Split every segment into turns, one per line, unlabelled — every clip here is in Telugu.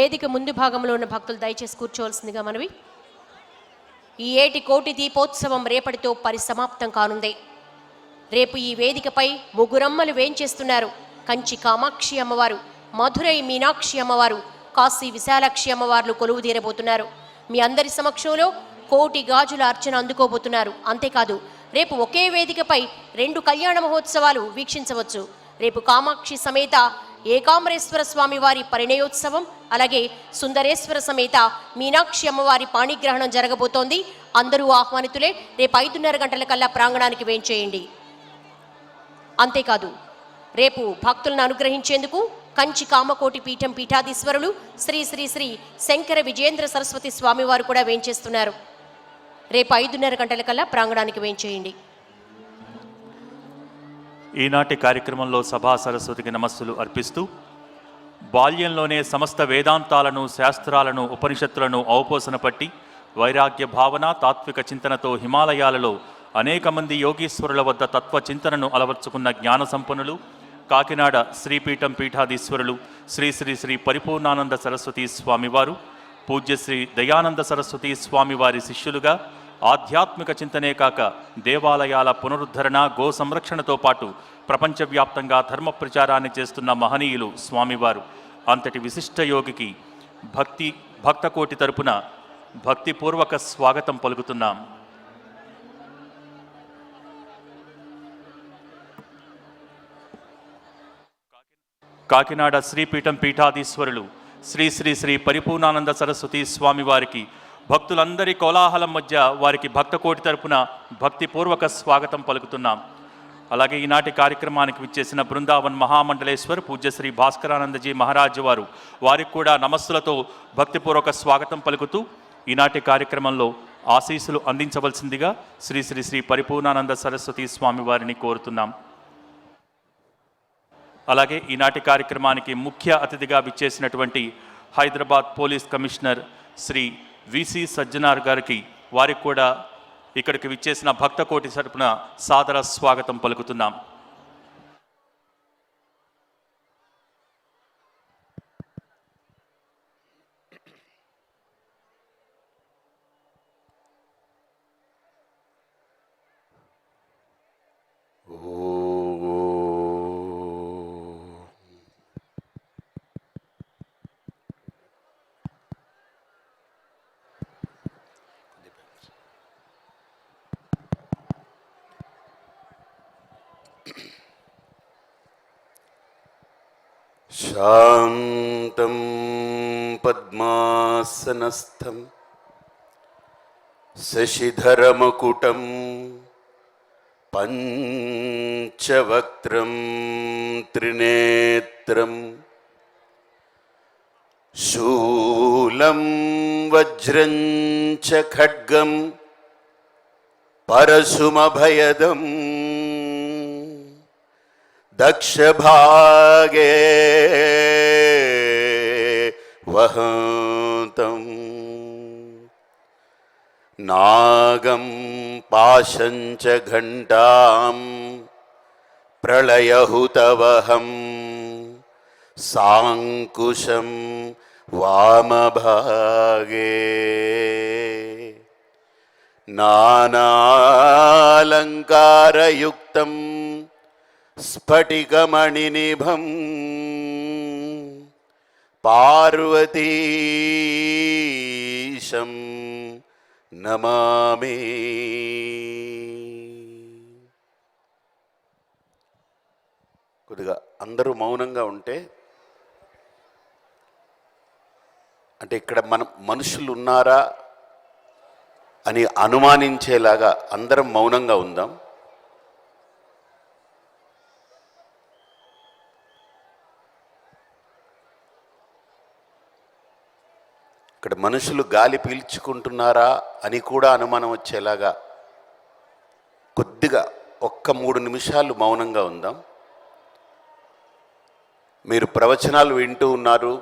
వేదిక ముందు భాగంలో ఉన్న భక్తులు దయచేసి కూర్చోవలసిందిగా మనవి. ఈ ఏటి కోటి దీపోత్సవం రేపటితో పరిసమాప్తం కానుంది. రేపు ఈ వేదికపై ముగ్గురమ్మలు వేంచేస్తున్నారు. కంచి కామాక్షి అమ్మవారు, మధురై మీనాక్షి అమ్మవారు, కాశీ విశాలాక్షి అమ్మవార్లు కొలువు తీరబోతున్నారు. మీ అందరి సమక్షంలో కోటి గాజుల అర్చన అందుకోబోతున్నారు. అంతేకాదు రేపు ఒకే వేదికపై 2 కళ్యాణ మహోత్సవాలు వీక్షించవచ్చు. రేపు కామాక్షి సమేత ఏకాంబరేశ్వర స్వామి వారి పరిణయోత్సవం, అలాగే సుందరేశ్వర సమేత మీనాక్షి అమ్మవారి పాణిగ్రహణం జరగబోతోంది. అందరూ ఆహ్వానితులే. రేపు 5:30 గంటల కల్లా ప్రాంగణానికి వేంచేయండి. అంతేకాదు రేపు భక్తులను అనుగ్రహించేందుకు కంచి కామకోటి పీఠం పీఠాధీశ్వరులు శ్రీ శ్రీ శ్రీ శంకర విజయేంద్ర సరస్వతి స్వామివారు కూడా వేంచేస్తున్నారు. రేపు 5:30 గంటల కల్లా ప్రాంగణానికి వేంచేయండి.
ఈనాటి కార్యక్రమంలో సభా సరస్వతికి నమస్సులు అర్పిస్తూ, బాల్యంలోనే సమస్త వేదాంతాలను, శాస్త్రాలను, ఉపనిషత్తులను ఔపోసన పట్టి వైరాగ్య భావన, తాత్విక చింతనతో హిమాలయాలలో అనేక మంది యోగీశ్వరుల వద్ద తత్వ చింతనను అలవర్చుకున్న జ్ఞాన సంపన్నులు, కాకినాడ శ్రీపీఠం పీఠాధీశ్వరులు శ్రీ శ్రీ శ్రీ పరిపూర్ణానంద సరస్వతి స్వామివారు, పూజ్యశ్రీ దయానంద సరస్వతి స్వామివారి శిష్యులుగా ఆధ్యాత్మిక చింతనే కాక దేవాలయాల పునరుద్ధరణ, గో సంరక్షణతో పాటు ప్రపంచవ్యాప్తంగా ధర్మ ప్రచారాన్ని చేస్తున్న మహనీయులు స్వామివారు. అంతటి విశిష్ట యోగికి భక్తకోటి తరపున భక్తిపూర్వక స్వాగతం పలుకుతున్నాం. కాకినాడ శ్రీపీఠం పీఠాధీశ్వరులు శ్రీ శ్రీ శ్రీ పరిపూర్ణానంద సరస్వతి స్వామివారికి భక్తులందరి కోలాహలం మధ్య వారికి భక్తకోటి తరపున భక్తిపూర్వక స్వాగతం పలుకుతున్నాం. అలాగే ఈనాటి కార్యక్రమానికి విచ్చేసిన బృందావన్ మహామండలేశ్వర్ పూజ్యశ్రీ భాస్కరానందజీ మహారాజు వారు, వారికి కూడా నమస్సులతో భక్తిపూర్వక స్వాగతం పలుకుతూ ఈనాటి కార్యక్రమంలో ఆశీస్సులు అందించవలసిందిగా శ్రీ శ్రీ శ్రీ పరిపూర్ణానంద సరస్వతి స్వామి వారిని కోరుతున్నాం. అలాగే ఈనాటి కార్యక్రమానికి ముఖ్య అతిథిగా విచ్చేసినటువంటి Hyderabad police commissioner Shri V C Sajjanar గారికి, వారికి కూడా ఇక్కడికి విచ్చేసిన భక్తకోటి తరపున సాదర స్వాగతం పలుకుతున్నాం.
శాంతం పద్మాసనస్థం శశిధరమకుటం పంచవక్త్రం త్రినేత్రం శూలం వజ్రం చ ఖడ్గం పరశుమభయదం దక్షభాగే వహంతం నాగం పాశం చ ఘంటాం ప్రళయహుతవహం సాంకుశం వామభాగే నానాలంకారయుక్తం స్ఫటికమణినిభం పార్వతీశం నమామి. కొద్దిగా అందరూ మౌనంగా ఉంటే, అంటే ఇక్కడ మనుషులు ఉన్నారా అని అనుమానించేలాగా అందరం మౌనంగా ఉందాం. ఇక్కడ మనుషులు గాలి పీల్చుకుంటున్నారా అని కూడా అనుమానం వచ్చేలాగా కొద్దిగా 1-3 నిమిషాలు మౌనంగా ఉందాం. మీరు ప్రవచనాలు వింటూ ఉన్నారు.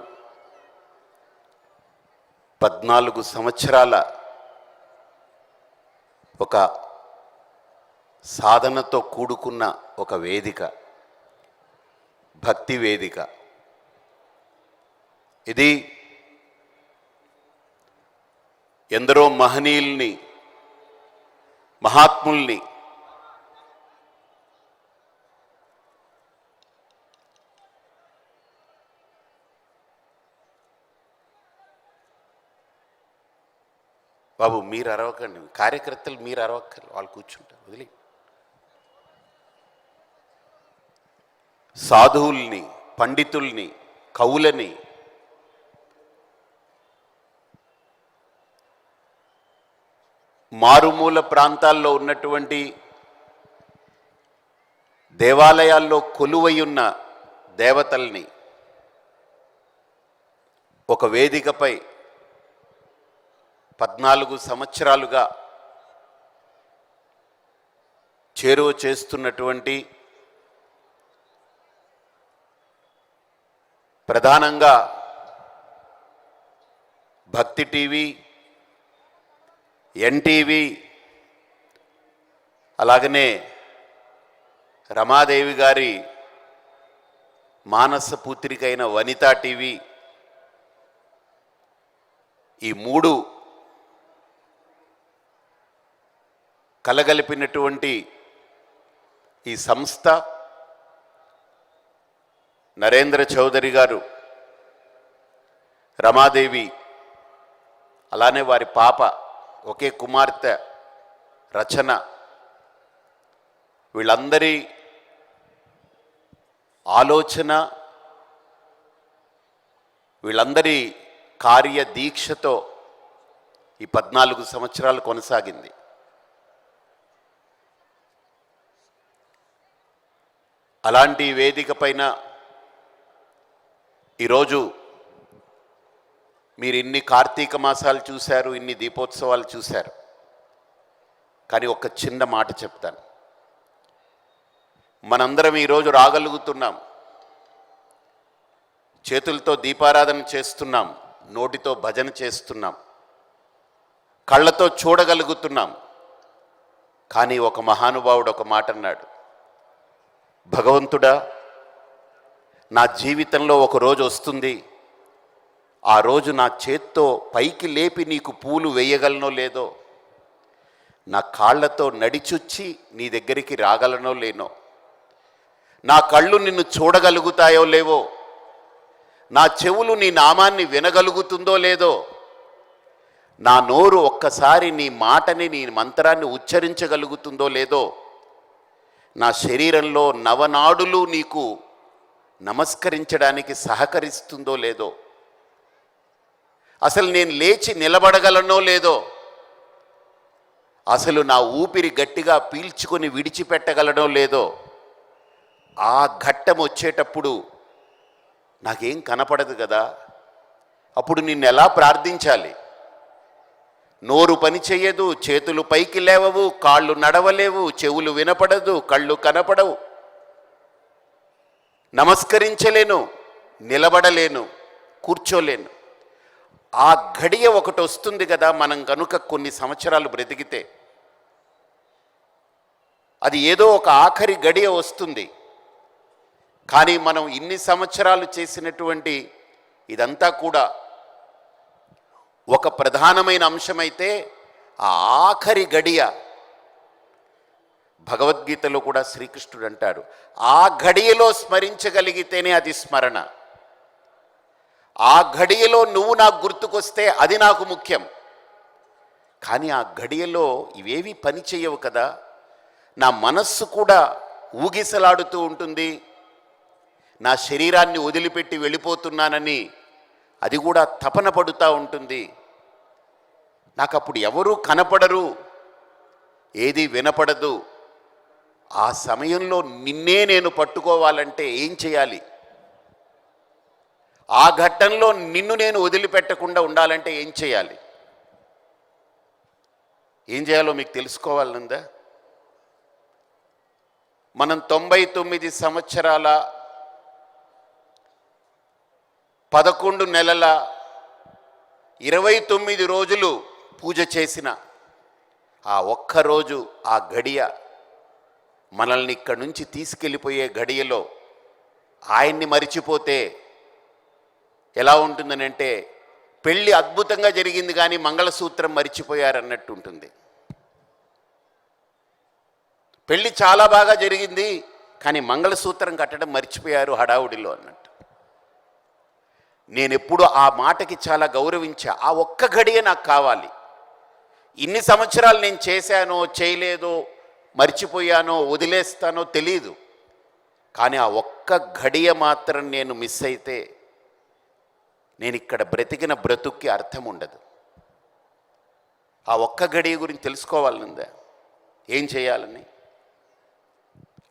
14 సంవత్సరాల ఒక సాధనతో కూడుకున్న ఒక వేదిక, భక్తి వేదిక. ఇది ఎందరో మహనీయుల్ని, మహాత్ముల్ని బాబు మీరు అరవకండి, కార్యకర్తలు మీరు అరవక్కర్లేదు, వాళ్ళు కూర్చుంటారు, వదిలి. సాధువుల్ని, పండితుల్ని, కవులని, మారుమూల ప్రాంతాల్లో ఉన్నటువంటి దేవాలయాల్లో కొలువై ఉన్న దేవతల్ని ఒక వేదికపై 14 సంవత్సరాలుగా చేరువ చేస్తున్నటువంటి, ప్రధానంగా భక్తి టీవీ, ఎన్టీవీ, అలాగనే రమాదేవి గారి మానస పుత్రికైన వనితా టీవీ, ఈ 3 కలగలిపినటువంటి ఈ సంస్థ, నరేంద్ర చౌదరి గారు, రమాదేవి, అలానే వారి పాప, ఒకే కుమార్తె రచన, వీళ్ళందరి ఆలోచన, వీళ్ళందరి కార్యదీక్షతో ఈ 14 సంవత్సరాలు కొనసాగింది. అలాంటి వేదిక పైన ఈరోజు మీరు ఇన్ని కార్తీక మాసాలు చూశారు, ఇన్ని దీపోత్సవాలు చూశారు, కానీ ఒక చిన్న మాట చెప్తాను. మనందరం ఈరోజు రాగలుగుతున్నాం, చేతులతో దీపారాధన చేస్తున్నాం, నోటితో భజన చేస్తున్నాం, కళ్ళతో చూడగలుగుతున్నాం. కానీ ఒక మహానుభావుడు ఒక మాట అన్నాడు, భగవంతుడా, నా జీవితంలో ఒక రోజు వస్తుంది, ఆ రోజు నా చేత్తో పైకి లేపి నీకు పూలు వేయగలనో లేదో, నా కాళ్ళతో నడిచొచ్చి నీ దగ్గరికి రాగలనో లేనో, నా కళ్ళు నిన్ను చూడగలుగుతాయో లేవో, నా చెవులు నీ నామాన్ని వినగలుగుతుందో లేదో, నా నోరు ఒక్కసారి నీ మాటని, నీ మంత్రాన్ని ఉచ్చరించగలుగుతుందో లేదో, నా శరీరంలో నవనాడులు నీకు నమస్కరించడానికి సహకరిస్తుందో లేదో, అసలు నేను లేచి నిలబడగలనో లేదో, అసలు నా ఊపిరి గట్టిగా పీల్చుకొని విడిచిపెట్టగలనో లేదో, ఆ ఘట్టం వచ్చేటప్పుడు నాకేం కనపడదు కదా, అప్పుడు నిన్ను ఎలా ప్రార్థించాలి? నోరు పని చెయ్యదు, చేతులు పైకి లేవవు, కాళ్ళు నడవలేవు, చెవులు వినపడదు, కళ్ళు కనపడవు, నమస్కరించలేను, నిలబడలేను, కూర్చోలేను. ఆ ఘడియ ఒకటి వస్తుంది కదా, మనం కనుక కొన్ని సంవత్సరాలు బ్రతికితే, అది ఏదో ఒక ఆఖరి గడియ వస్తుంది. కానీ మనం ఇన్ని సంవత్సరాలు చేసినటువంటి ఇదంతా కూడా ఒక ప్రధానమైన అంశమైతే, ఆ ఆఖరి గడియ భగవద్గీతలో కూడా శ్రీకృష్ణుడు అంటాడు, ఆ ఘడియలో స్మరించగలిగితేనే అది స్మరణ. ఆ ఘడియలో నువ్వు నాకు గుర్తుకొస్తే అది నాకు ముఖ్యం. కానీ ఆ ఘడియలో ఇవేవి పని చేయవు కదా, నా మనస్సు కూడా ఊగిసలాడుతూ ఉంటుంది, నా శరీరాన్ని వదిలిపెట్టి వెళ్ళిపోతున్నానని అది కూడా తపన పడుతూ ఉంటుంది. నాకు అప్పుడు ఎవరూ కనపడరు, ఏది వినపడదు. ఆ సమయంలో నిన్నే నేను పట్టుకోవాలంటే ఏం చేయాలి? ఆ ఘట్టంలో నిన్ను నేను వదిలిపెట్టకుండా ఉండాలంటే ఏం చేయాలి? ఏం చేయాలో మీకు తెలుసుకోవాలనుందా? మనం 99 సంవత్సరాల 11 నెలల 29 రోజులు పూజ చేసిన ఆ ఒక్కరోజు, ఆ గడియ, మనల్ని ఇక్కడి నుంచి తీసుకెళ్ళిపోయే గడియలో ఆయన్ని మరిచిపోతే ఎలా ఉంటుందనంటే, పెళ్ళి అద్భుతంగా జరిగింది కానీ మంగళసూత్రం మరిచిపోయారన్నట్టు ఉంటుంది. పెళ్ళి చాలా బాగా జరిగింది కానీ మంగళసూత్రం కట్టడం మర్చిపోయారు హడావుడిలో అన్నట్టు. నేను ఎప్పుడు ఆ మాటకి చాలా గౌరవించా. ఆ ఒక్క ఘడియ నాకు కావాలి. ఇన్ని సంవత్సరాలు నేను చేశానో చేయలేదో మర్చిపోయానో వదిలేస్తానో తెలీదు, కానీ ఆ ఒక్క ఘడియ మాత్రం నేను మిస్ అయితే నేను ఇక్కడ బ్రతికిన బ్రతుక్కి అర్థం ఉండదు. ఆ ఒక్క ఘడియ గురించి తెలుసుకోవాలనుందా, ఏం చేయాలని?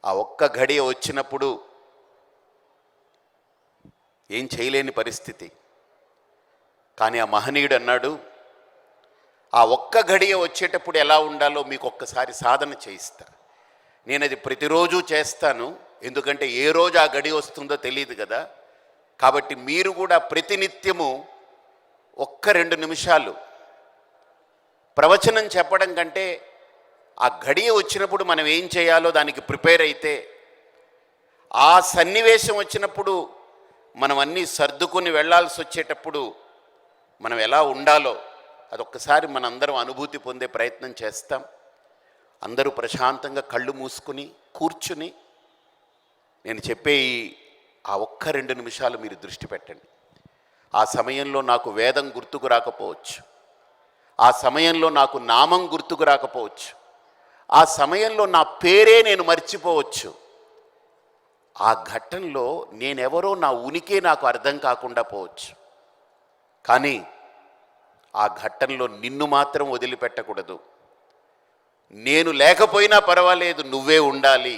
ఆ ఒక్క ఘడియ వచ్చినప్పుడు ఏం చేయలేని పరిస్థితి. కానీ ఆ మహనీయుడు అన్నాడు, ఆ ఒక్క ఘడియ వచ్చేటప్పుడు ఎలా ఉండాలో మీకు ఒక్కసారి సాధన చేయిస్తా. నేను అది ప్రతిరోజు చేస్తాను, ఎందుకంటే ఏ రోజు ఆ గడి వస్తుందో తెలియదు కదా. కాబట్టి మీరు కూడా ప్రతినిత్యము 1-2 నిమిషాలు ప్రవచనం చెప్పడం కంటే ఆ గడియ వచ్చినప్పుడు మనం ఏం చేయాలో దానికి ప్రిపేర్ అయితే, ఆ సన్నివేశం వచ్చినప్పుడు మనం అన్నీ సర్దుకొని వెళ్ళాల్సి వచ్చేటప్పుడు మనం ఎలా ఉండాలో అదొక్కసారి మనందరం అనుభూతి పొందే ప్రయత్నం చేస్తాం. అందరూ ప్రశాంతంగా కళ్ళు మూసుకుని కూర్చుని నేను చెప్పే ఆ 1-2 నిమిషాలు మీరు దృష్టి పెట్టండి. ఆ సమయంలో నాకు వేదం గుర్తుకు రాకపోవచ్చు, ఆ సమయంలో నాకు నామం గుర్తుకు రాకపోవచ్చు, ఆ సమయంలో నా పేరే నేను మర్చిపోవచ్చు. ఆ ఘట్టంలో నేనెవరో నా ఉనికే నాకు అర్థం కాకుండా పోవచ్చు. కానీ ఆ ఘట్టంలో నిన్ను మాత్రం వదిలిపెట్టకూడదు. నేను లేకపోయినా పర్వాలేదు, నువ్వే ఉండాలి.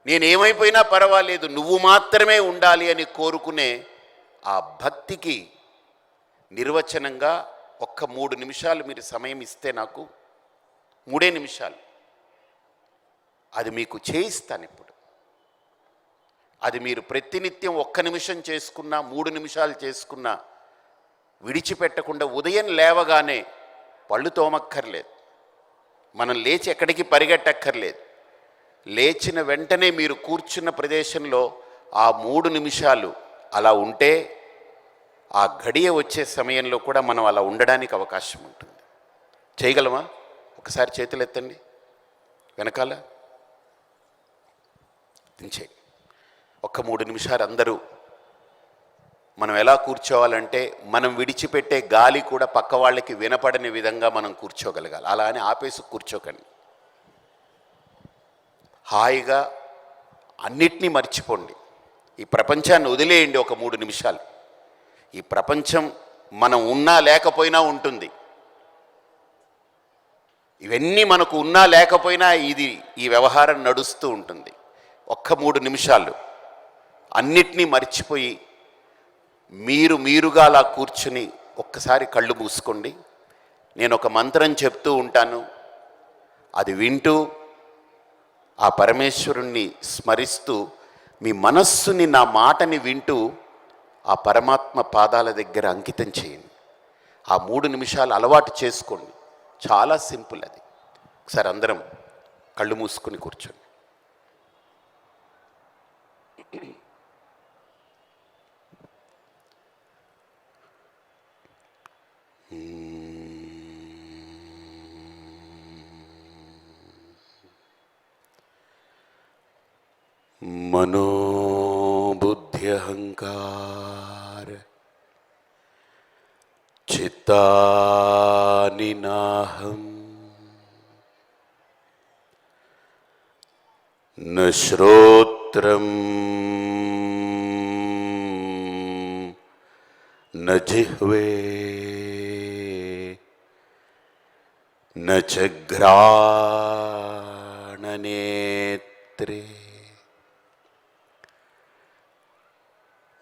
నేనేమైపోయినా పర్వాలేదు, నువ్వు మాత్రమే ఉండాలి అని కోరుకునే ఆ భక్తికి నిర్వచనంగా 3 నిమిషాలు మీరు సమయం ఇస్తే, నాకు 3 నిమిషాలు అది మీకు చేయిస్తాను. ఇప్పుడు అది మీరు ప్రతినిత్యం 1 నిమిషం చేసుకున్నా 3 నిమిషాలు చేసుకున్నా విడిచిపెట్టకుండా ఉదయం లేవగానే పళ్ళు తోమక్కర్లేదు, మనం లేచి ఎక్కడికి పరిగెట్టక్కర్లేదు. లేచిన వెంటనే మీరు కూర్చున్న ప్రదేశంలో ఆ 3 నిమిషాలు అలా ఉంటే ఆ గడియ వచ్చే సమయంలో కూడా మనం అలా ఉండడానికి అవకాశం ఉంటుంది. చేయగలమా? ఒకసారి చేతులు ఎత్తండి, వెనకాల దించే. 3 నిమిషాలు అందరూ మనం ఎలా కూర్చోవాలంటే, మనం విడిచిపెట్టే గాలి కూడా పక్క వాళ్ళకి వినపడని విధంగా మనం కూర్చోగలగాలి. అలా అని ఆపేసి కూర్చోకండి. హాయిగా అన్నిటినీ మర్చిపోండి. ఈ ప్రపంచాన్ని వదిలేయండి 3 నిమిషాలు. ఈ ప్రపంచం మనం ఉన్నా లేకపోయినా ఉంటుంది. ఇవన్నీ మనకు ఉన్నా లేకపోయినా ఈ వ్యవహారం నడుస్తూ ఉంటుంది. 3 నిమిషాలు అన్నిటినీ మర్చిపోయి మీరుగా అలా కూర్చుని ఒక్కసారి కళ్ళు మూసుకోండి. నేను ఒక మంత్రం చెప్తూ ఉంటాను, అది వింటూ ఆ పరమేశ్వరుణ్ణి స్మరిస్తూ మీ మనస్సుని నా మాటని వింటూ ఆ పరమాత్మ పాదాల దగ్గర అంకితం చేయండి. ఆ 3 నిమిషాలు అలవాటు చేసుకోండి. చాలా సింపుల్ అది. ఒకసారి అందరం కళ్ళు మూసుకుని కూర్చోండి. మనోబుద్ధ్యహంకార చిత్తాని నాహం న శ్రోత్రం న జిహ్వే న చ ఘ్రాణనేత్రే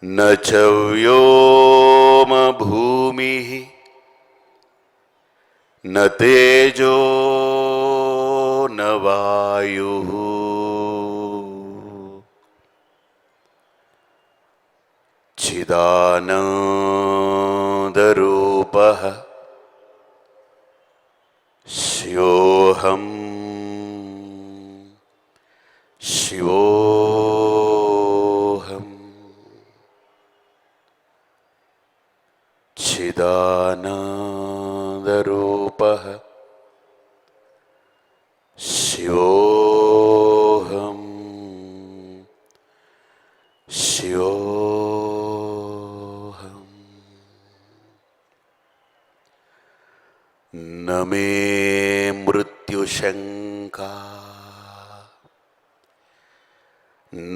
న చ వ్యోమ భూమిః న తేజో న వాయుః చిదానందరూపః శివోహం శివోహం चिदानन्दरूपः शिवोऽहं शिवोऽहं न मे मृत्युशङ्का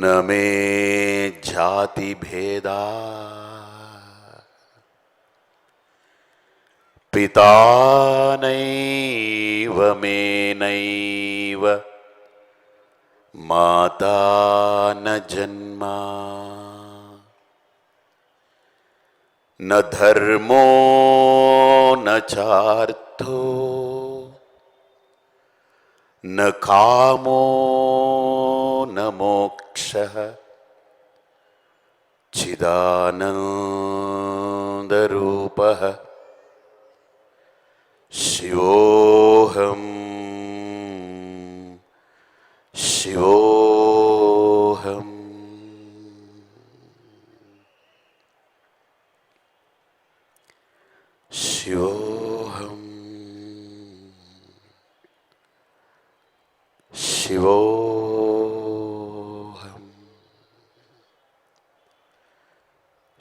न मे जातिभेदा पिता नैव मे नैव माता न जन्मा न धर्मो न चार्थो न कामो न मोक्षः चिदानन्दरूपः शिवोऽहं शिवोऽहम् शिवोऽहं शिवोऽहं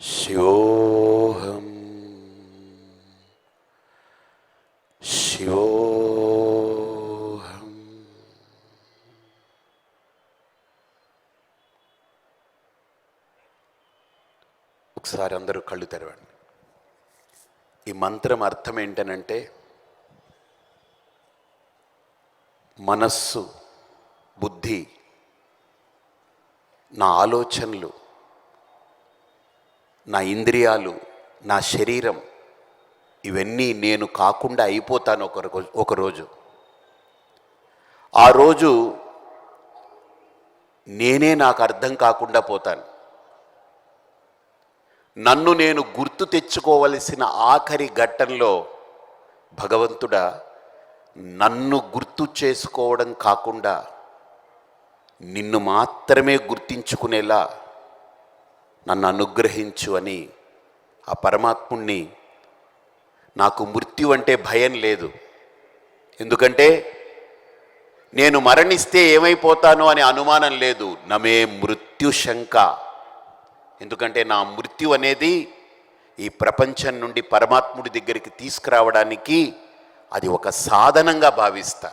शिवोऽहं शिवोऽहं ఒకసారి అందరూ కళ్ళు తెరవండి. ఈ మంత్రం అర్థం ఏంటనంటే మనస్సు, బుద్ధి, నా ఆలోచనలు, నా ఇంద్రియాలు, నా శరీరం ఇవన్నీ నేను కాకుండా అయిపోతాను ఒకరోజు. ఆ రోజు నేనే నాకు అర్థం కాకుండా పోతాను. నన్ను నేను గుర్తు తెచ్చుకోవలసిన ఆఖరి ఘట్టంలో భగవంతుడా నన్ను గుర్తు చేసుకోవడం కాకుండా నిన్ను మాత్రమే గుర్తించుకునేలా నన్ను అనుగ్రహించు అని ఆ పరమాత్ముణ్ణి, నాకు మృత్యు అంటే భయం లేదు, ఎందుకంటే నేను మరణిస్తే ఏమైపోతానో అనే అనుమానం లేదు. నమే మృత్యు శంక, ఎందుకంటే నా మృత్యు అనేది ఈ ప్రపంచం నుండి పరమాత్ముడి దగ్గరికి తీసుకురావడానికి అది ఒక సాధనంగా భావిస్తా.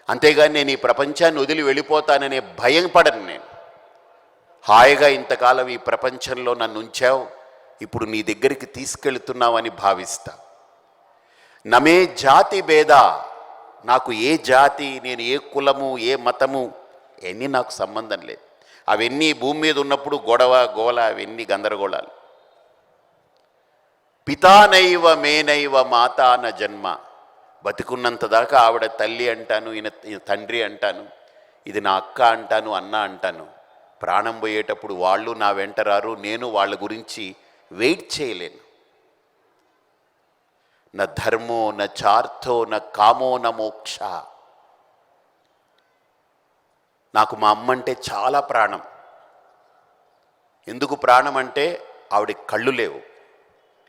అంతేగాని నేను ఈ ప్రపంచాన్ని వదిలి వెళ్ళిపోతాననే భయం పడను. నేను హాయిగా ఇంతకాలం ఈ ప్రపంచంలో నన్ను ఉంచావు, ఇప్పుడు నీ దగ్గరికి తీసుకెళ్తున్నావని భావిస్తా. నమే జాతి భేద, నాకు ఏ జాతి, నేను ఏ కులము, ఏ మతము అవన్నీ నాకు సంబంధం లేదు. అవన్నీ భూమి మీద ఉన్నప్పుడు గొడవ గోల, అవన్నీ గందరగోళాలు. పితానైవ మేనైవ మాతా న జన్మ, బతికున్నంత దాకా ఆవిడ తల్లి అంటాను, ఈయన తండ్రి అంటాను, ఇది నా అక్క అంటాను, అన్న అంటాను. ప్రాణం పోయేటప్పుడు వాళ్ళు నా వెంట రారు, నేను వాళ్ళ గురించి వెయిట్ చేయలేను. న ధర్మో న చార్థో న కామో న మోక్ష. నాకు మా అమ్మ అంటే చాలా ప్రాణం. ఎందుకు ప్రాణం అంటే ఆవిడకి కళ్ళు లేవు.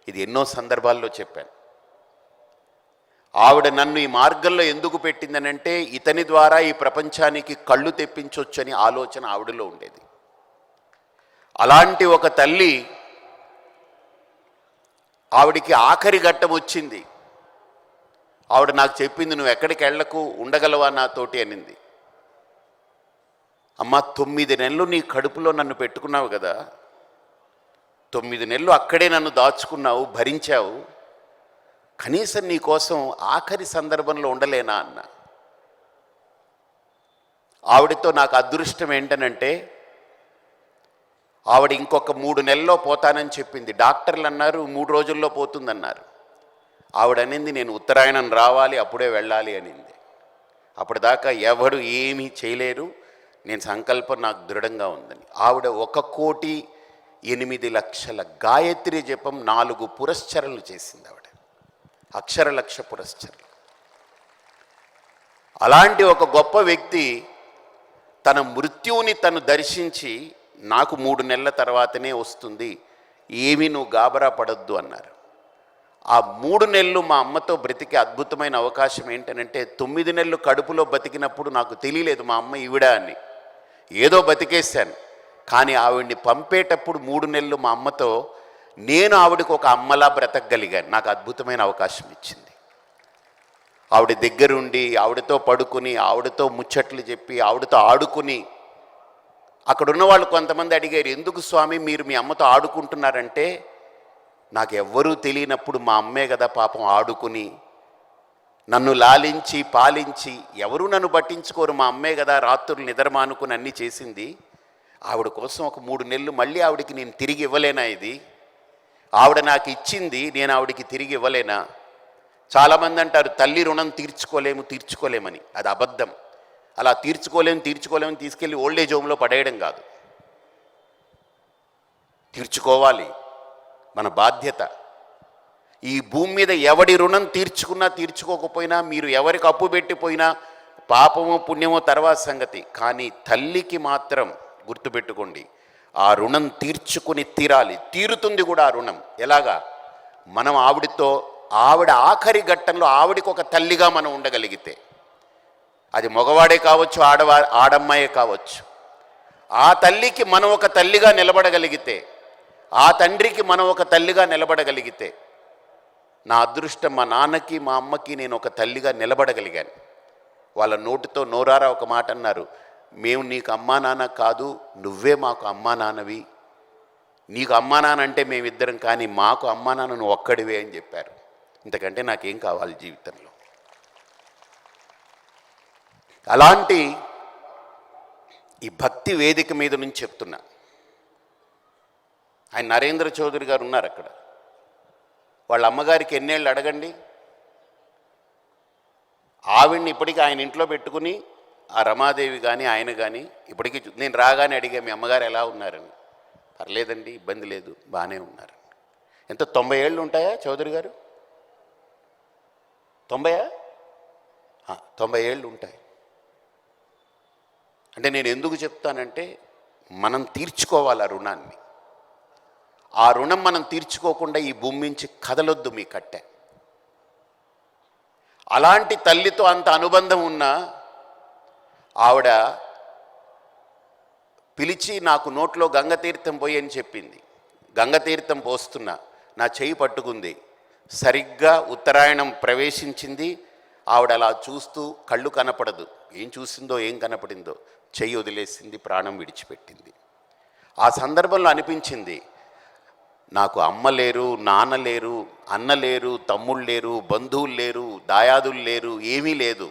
ఇది ఎన్నో సందర్భాల్లో చెప్పాను. ఆవిడ నన్ను ఈ మార్గంలో ఎందుకు పెట్టిందనంటే ఇతని ద్వారా ఈ ప్రపంచానికి కళ్ళు తెప్పించొచ్చని ఆలోచన ఆవిడలో ఉండేది. అలాంటి ఒక తల్లి, ఆవిడికి ఆఖరి ఘట్టం వచ్చింది. ఆవిడ నాకు చెప్పింది, నువ్వు ఎక్కడికి వెళ్ళకు, ఉండగలవా నాతోటి అనింది. అమ్మ 9 నెలలు నీ కడుపులో నన్ను పెట్టుకున్నావు కదా, 9 నెలలు అక్కడే నన్ను దాచుకున్నావు, భరించావు, కనీసం నీ కోసం ఆఖరి సందర్భంలో ఉండలేనా అన్న. ఆవిడతో నాకు అదృష్టం ఏంటనంటే ఆవిడ ఇంకొక 3 నెలల్లో పోతానని చెప్పింది. డాక్టర్లు అన్నారు 3 రోజుల్లో పోతుందన్నారు. ఆవిడ అనింది నేను ఉత్తరాయణం రావాలి, అప్పుడే వెళ్ళాలి అనింది. అప్పటిదాకా ఎవడు ఏమీ చేయలేరు, నేను సంకల్పం నాకు దృఢంగా ఉందని. ఆవిడ 1,08,00,000 గాయత్రి జపం 4 పురస్చరణలు చేసింది. ఆవిడ అక్షర లక్ష పురస్చరణలు. అలాంటి ఒక గొప్ప వ్యక్తి తన మృత్యువుని తను దర్శించి నాకు 3 నెలల తర్వాతనే వస్తుంది, ఏమీ నువ్వు గాబరా పడొద్దు అన్నారు. ఆ 3 నెలలు మా అమ్మతో బ్రతికే అద్భుతమైన అవకాశం ఏంటనంటే 9 నెలలు కడుపులో బతికినప్పుడు నాకు తెలియలేదు మా అమ్మ ఈవిడ అని. ఏదో బతికేశాను. కానీ ఆవిడ్ని పంపేటప్పుడు 3 నెలలు మా అమ్మతో నేను ఆవిడకు ఒక అమ్మలా బ్రతకగలిగాను. నాకు అద్భుతమైన అవకాశం ఇచ్చింది. ఆవిడ దగ్గరుండి ఆవిడతో పడుకుని ఆవిడతో ముచ్చట్లు చెప్పి ఆవిడతో ఆడుకుని, అక్కడున్న వాళ్ళు కొంతమంది అడిగారు, ఎందుకు స్వామి మీరు మీ అమ్మతో ఆడుకుంటున్నారంటే, నాకు ఎవ్వరూ తెలియనప్పుడు మా అమ్మే కదా పాపం ఆడుకుని నన్ను లాలించి పాలించి, ఎవరూ నన్ను పట్టించుకోరు, మా అమ్మే కదా రాత్రులు నిద్ర మానుకుని అన్నీ చేసింది. ఆవిడ కోసం ఒక 3 నెలలు మళ్ళీ ఆవిడకి నేను తిరిగి ఇవ్వలేనా? ఇది ఆవిడ నాకు ఇచ్చింది, నేను ఆవిడకి తిరిగి ఇవ్వలేనా? చాలామంది అంటారు తల్లి రుణం తీర్చుకోలేమని. అది అబద్ధం. అలా తీర్చుకోలేమని తీసుకెళ్ళి ఓల్డేజ్ హోమ్లో పడేయడం కాదు. తీర్చుకోవాలి, మన బాధ్యత. ఈ భూమి మీద ఎవడి రుణం తీర్చుకున్నా తీర్చుకోకపోయినా, మీరు ఎవరికి అప్పు పెట్టిపోయినా పాపమో పుణ్యమో తర్వాత సంగతి. కానీ తల్లికి మాత్రం గుర్తుపెట్టుకోండి, ఆ రుణం తీర్చుకుని తీరాలి. తీరుతుంది కూడా ఆ రుణం. ఎలాగా? మనం ఆవిడ ఆఖరి ఘట్టంలో ఆవిడకి ఒక తల్లిగా మనం ఉండగలిగితే, అది మగవాడే కావచ్చు, ఆడమ్మాయే కావచ్చు, ఆ తల్లికి మనం ఒక తల్లిగా నిలబడగలిగితే, ఆ తండ్రికి మనం ఒక తల్లిగా నిలబడగలిగితే, నా అదృష్టం మా నాన్నకి మా అమ్మకి నేను ఒక తల్లిగా నిలబడగలిగాను. వాళ్ళ నోటితో నోరారా ఒక మాట అన్నారు, మేము నీకు అమ్మా నాన్న కాదు, నువ్వే మాకు అమ్మా నాన్నవి. నీకు అమ్మా నాన్న అంటే మేమిద్దరం, కానీ మాకు అమ్మా నాన్న నువ్వు ఒక్కడివే అని చెప్పారు. ఇంతకంటే నాకేం కావాలి జీవితంలో? అలాంటి ఈ భక్తి వేదిక మీద నుంచి చెప్తున్నా. ఆయన నరేంద్ర చౌదరి గారు ఉన్నారు అక్కడ. వాళ్ళ అమ్మగారికి ఎన్నేళ్ళు అడగండి. ఆవిడ్ని ఇప్పటికీ ఆయన ఇంట్లో పెట్టుకుని, ఆ రమాదేవి కానీ ఆయన కానీ ఇప్పటికీ నేను రాగానే అడిగా, మీ అమ్మగారు ఎలా ఉన్నారని. పర్లేదండి, ఇబ్బంది లేదు, బాగానే ఉన్నారు. ఎంత 90 ఏళ్ళు ఉంటాయా చౌదరి గారు? 90 ఏళ్ళు ఉంటాయి. అంటే నేను ఎందుకు చెప్తానంటే, మనం తీర్చుకోవాలి ఆ రుణాన్ని. ఆ రుణం మనం తీర్చుకోకుండా ఈ భూమి నుంచి కదలొద్దు మీ కట్టె. అలాంటి తల్లితో అంత అనుబంధం ఉన్న ఆవిడ పిలిచి నాకు నోట్లో గంగతీర్థం పోయి అని చెప్పింది. గంగతీర్థం పోస్తున్నా, నా చెయ్యి పట్టుకుంది. సరిగ్గా ఉత్తరాయణం ప్రవేశించింది. ఆవిడ అలా చూస్తూ, కళ్ళు కనపడదు, ఏం చూసిందో ఏం కనపడిందో, చెయ్యి వదిలేసింది, ప్రాణం విడిచిపెట్టింది. ఆ సందర్భంలో అనిపించింది, నాకు అమ్మ లేరు, నాన్న లేరు, అన్న లేరు, తమ్ముళ్ళు లేరు, బంధువులు లేరు, దాయాదులు లేరు, ఏమీ లేదు.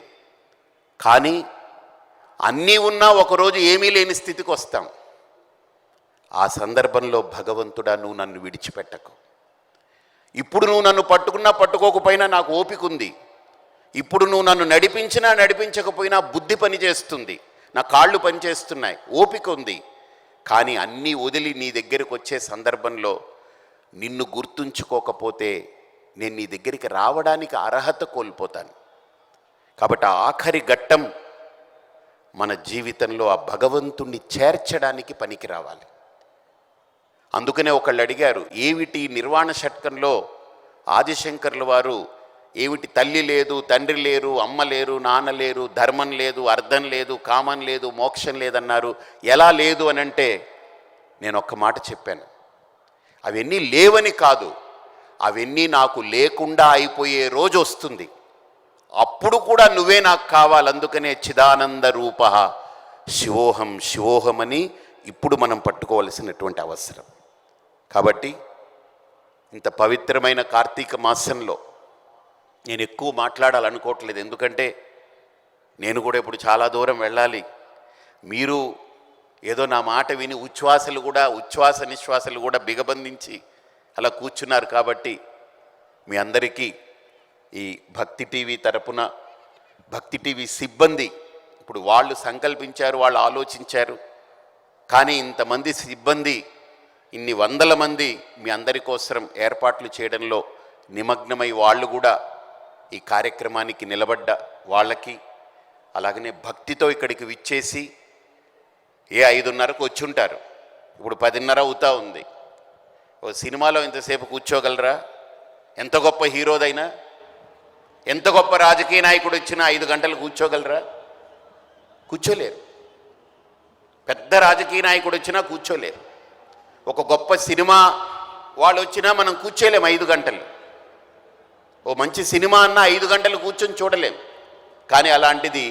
కానీ అన్నీ ఉన్నా ఒకరోజు ఏమీ లేని స్థితికి వస్తాం. ఆ సందర్భంలో భగవంతుడా, నువ్వు నన్ను విడిచిపెట్టకు. ఇప్పుడు నువ్వు నన్ను పట్టుకున్నా పట్టుకోకపోయినా నాకు ఓపిక ఉంది. ఇప్పుడు నువ్వు నన్ను నడిపించినా నడిపించకపోయినా బుద్ధి పనిచేస్తుంది, నా కాళ్ళు పనిచేస్తున్నాయి, ఓపిక ఉంది. కానీ అన్నీ వదిలి నీ దగ్గరికి వచ్చే సందర్భంలో నిన్ను గుర్తుంచుకోకపోతే నేను నీ దగ్గరికి రావడానికి అర్హత కోల్పోతాను. కాబట్టి ఆ ఆఖరి ఘట్టం మన జీవితంలో ఆ భగవంతుణ్ణి చేర్చడానికి పనికి రావాలి. అందుకనే ఒకళ్ళు అడిగారు, ఏమిటి నిర్వాణ షట్కంలో ఆదిశంకర్ల వారు ఏమిటి తల్లి లేదు, తండ్రి లేరు, అమ్మ లేరు, నాన్న లేరు, ధర్మం లేదు, అర్థం లేదు, కామం లేదు, మోక్షం లేదన్నారు. ఎలా లేదు అని అంటే, నేను ఒక్క మాట చెప్పాను, అవన్నీ లేవని కాదు, అవన్నీ నాకు లేకుండా అయిపోయే రోజు వస్తుంది. అప్పుడు కూడా నువ్వే నాకు కావాలి. అందుకనే చిదానంద రూప శివోహం శివోహమని ఇప్పుడు మనం పట్టుకోవలసినటువంటి అవసరం. కాబట్టి ఇంత పవిత్రమైన కార్తీక మాసంలో నేను ఎక్కువ మాట్లాడాలనుకోవట్లేదు. ఎందుకంటే నేను కూడా ఇప్పుడు చాలా దూరం వెళ్ళాలి. మీరు ఏదో నా మాట విని ఉచ్ఛ్వాస నిశ్వాసలు కూడా బిగబంధించి అలా కూర్చున్నారు. కాబట్టి మీ అందరికీ ఈ భక్తి టీవీ తరపున, భక్తి టీవీ సిబ్బంది ఇప్పుడు వాళ్ళు సంకల్పించారు, వాళ్ళు ఆలోచించారు. కానీ ఇంతమంది సిబ్బంది, ఇన్ని వందల మంది మీ అందరి కోసం ఏర్పాట్లు చేయడంలో నిమగ్నమై వాళ్ళు కూడా ఈ కార్యక్రమానికి నిలబడ్డ వాళ్ళకి, అలాగనే భక్తితో ఇక్కడికి విచ్చేసి 5:30కు వచ్చి ఉంటారు, ఇప్పుడు 10:30 అవుతా ఉంది. ఓ సినిమాలో ఇంతసేపు కూర్చోగలరా? ఎంత గొప్ప హీరోదైనా, ఎంత గొప్ప రాజకీయ నాయకుడు వచ్చినా 5 గంటలు కూర్చోగలరా? కూర్చోలేరు. పెద్ద రాజకీయ నాయకుడు వచ్చినా కూర్చోలేరు. ఒక గొప్ప సినిమా వాళ్ళు వచ్చినా మనం కూర్చోలేము 5 గంటలు. ఓ మంచి సినిమా అన్న 5 గంటలు కూర్చొని చూడలేం. కానీ అలాంటిది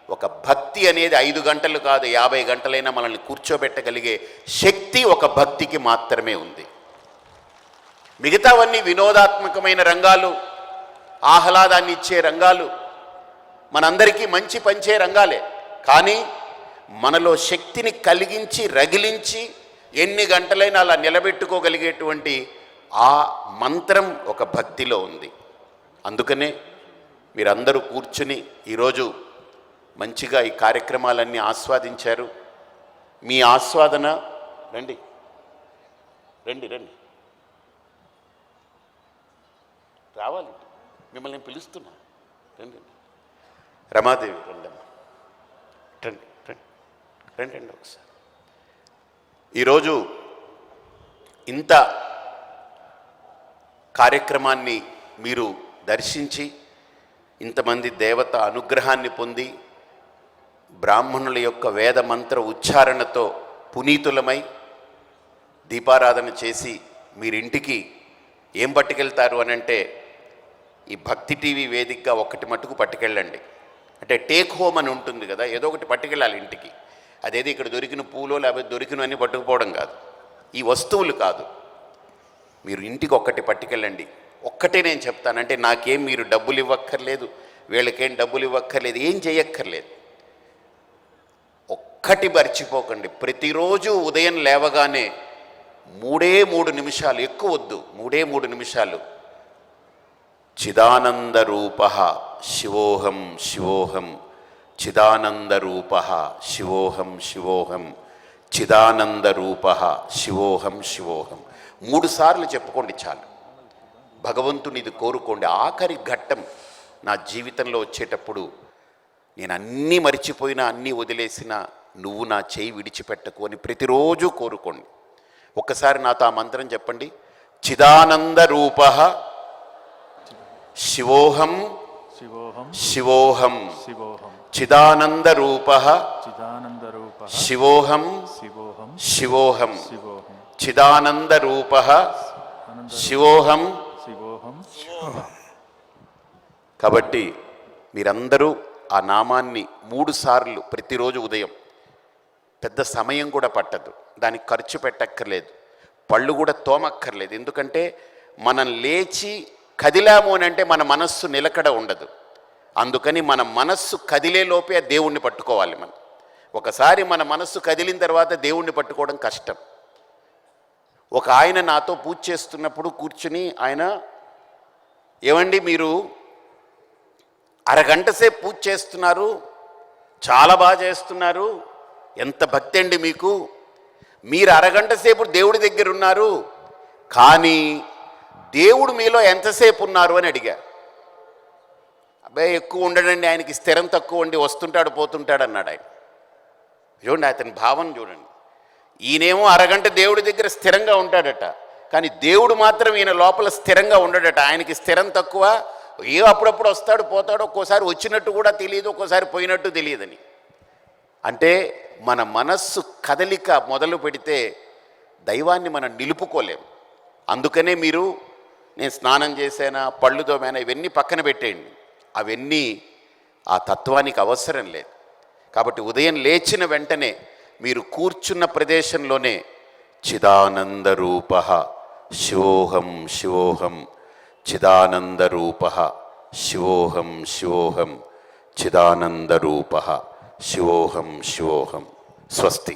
ఒక భక్తి అనేది 5 గంటలు కాదు, 50 గంటలైనా మనల్ని కూర్చోబెట్టగలిగే శక్తి ఒక భక్తికి మాత్రమే ఉంది. మిగతావన్నీ వినోదాత్మకమైన రంగాలు, ఆహ్లాదాన్ని ఇచ్చే రంగాలు, మనందరికీ మంచి పంచే రంగాలే. కానీ మనలో శక్తిని కలిగించి రగిలించి ఎన్ని గంటలైనా అలా నిలబెట్టుకోగలిగేటువంటి ఆ మంత్రం ఒక భక్తిలో ఉంది. అందుకనే మీరందరూ కూర్చుని ఈరోజు మంచిగా ఈ కార్యక్రమాలన్నీ ఆస్వాదించారు. మీ ఆస్వాదన రండి రండి రండి రావాలి, మిమ్మల్ని పిలుస్తున్నా. రండి రమాదేవి రండమ్మ, రండి రండి రండి రండి ఒకసారి. ఈరోజు ఇంత కార్యక్రమాన్ని మీరు దర్శించి ఇంతమంది దేవత అనుగ్రహాన్ని పొంది బ్రాహ్మణుల యొక్క వేద మంత్ర ఉచ్చారణతో పునీతులమై దీపారాధన చేసి మీరింటికి ఏం పట్టుకెళ్తారు అని అంటే, ఈ భక్తి టీవీ వేదికగా ఒకటి మట్టుకు పట్టుకెళ్ళండి. అంటే టేక్ హోమ్ అని ఉంటుంది కదా, ఏదో ఒకటి పట్టుకెళ్ళాలి ఇంటికి. అదేది ఇక్కడ దొరికిన పూలో లేకపోతే దొరికినవన్నీ పట్టుకుపోవడం కాదు, ఈ వస్తువులు కాదు. మీరు ఇంటికి ఒక్కటి పట్టుకెళ్ళండి. ఒక్కటే నేను చెప్తాను, అంటే నాకేం మీరు డబ్బులు ఇవ్వక్కర్లేదు, వీళ్ళకేం డబ్బులు ఇవ్వక్కర్లేదు, ఏం చేయక్కర్లేదు. ఒక్కటి మర్చిపోకండి, ప్రతిరోజు ఉదయం లేవగానే 3 నిమిషాలు, ఎక్కువ వద్దు, 3 నిమిషాలు చిదానంద రూప శివోహం శివోహం, చిదానంద రూప శివోహం శివోహం, చిదానంద రూప శివోహం శివోహం 3 సార్లు చెప్పుకోండి చాలు. భగవంతుని ఇది కోరుకోండి. ఆఖరి ఘట్టం నా జీవితంలో వచ్చేటప్పుడు నేను అన్నీ మరిచిపోయినా, అన్నీ వదిలేసినా నువ్వు నా చేయి విడిచిపెట్టకు అని ప్రతిరోజు కోరుకోండి. ఒక్కసారి నాతో ఆ మంత్రం చెప్పండి. చిదానంద రూప శివోహం
శివోహం
శివోహం,
శివోహం
చిదానంద రూప
చిదానంద రూప
శివోహం
శివోహం
శివోహం,
శివోహం
చిదానంద రూప శివోహం
శివోహం.
కాబట్టి మీరందరూ ఆ నామాన్ని 3 సార్లు ప్రతిరోజు ఉదయం, పెద్ద సమయం కూడా పట్టదు, దానికి ఖర్చు పెట్టక్కర్లేదు, పళ్ళు కూడా తోమక్కర్లేదు. ఎందుకంటే మనం లేచి కదిలాము అని అంటే మన మనస్సు నిలకడ ఉండదు. అందుకని మన మనస్సు కదిలే లోపే దేవుణ్ణి పట్టుకోవాలి. మనం ఒకసారి మన మనస్సు కదిలిన తర్వాత దేవుణ్ణి పట్టుకోవడం కష్టం. ఒక ఆయన నాతో పూజ చేస్తున్నప్పుడు కూర్చుని ఆయన, ఏమండి మీరు అరగంట సేపు పూజ చేస్తున్నారు, చాలా బాగా చేస్తున్నారు, ఎంత భక్తి అండి మీకు, మీరు అరగంట సేపు దేవుడి దగ్గర ఉన్నారు, కానీ దేవుడు మీలో ఎంతసేపు ఉన్నారు అని అడిగా. అబ్బాయి ఎక్కువ ఉండడండి, ఆయనకి స్థిరం తక్కువ అండి, వస్తుంటాడు పోతుంటాడు అన్నాడు ఆయన. చూడండి అతని భావన చూడండి. ఈయనేమో అరగంట దేవుడి దగ్గర స్థిరంగా ఉంటాడట, కానీ దేవుడు మాత్రం ఈయన లోపల స్థిరంగా ఉండడట. ఆయనకి స్థిరం తక్కువ, అప్పుడప్పుడు వస్తాడు పోతాడు, ఒక్కోసారి వచ్చినట్టు కూడా తెలియదు, ఒక్కోసారి పోయినట్టు తెలియదని. అంటే మన మనస్సు కదలిక మొదలు పెడితే దైవాన్ని మనం నిలుపుకోలేము. అందుకనే మీరు, నేను స్నానం చేశానా, పళ్ళు తోమైనా, ఇవన్నీ పక్కన పెట్టేయండి, అవన్నీ ఆ తత్వానికి అవసరం లేదు. కాబట్టి ఉదయం లేచిన వెంటనే మీరు కూర్చున్న ప్రదేశంలోనే చిదానంద రూప శివోహం శివోహం, చిదానంద రూప శివోహం శివోహం, చిదానంద రూప శివోహం శివోహం. స్వస్తి.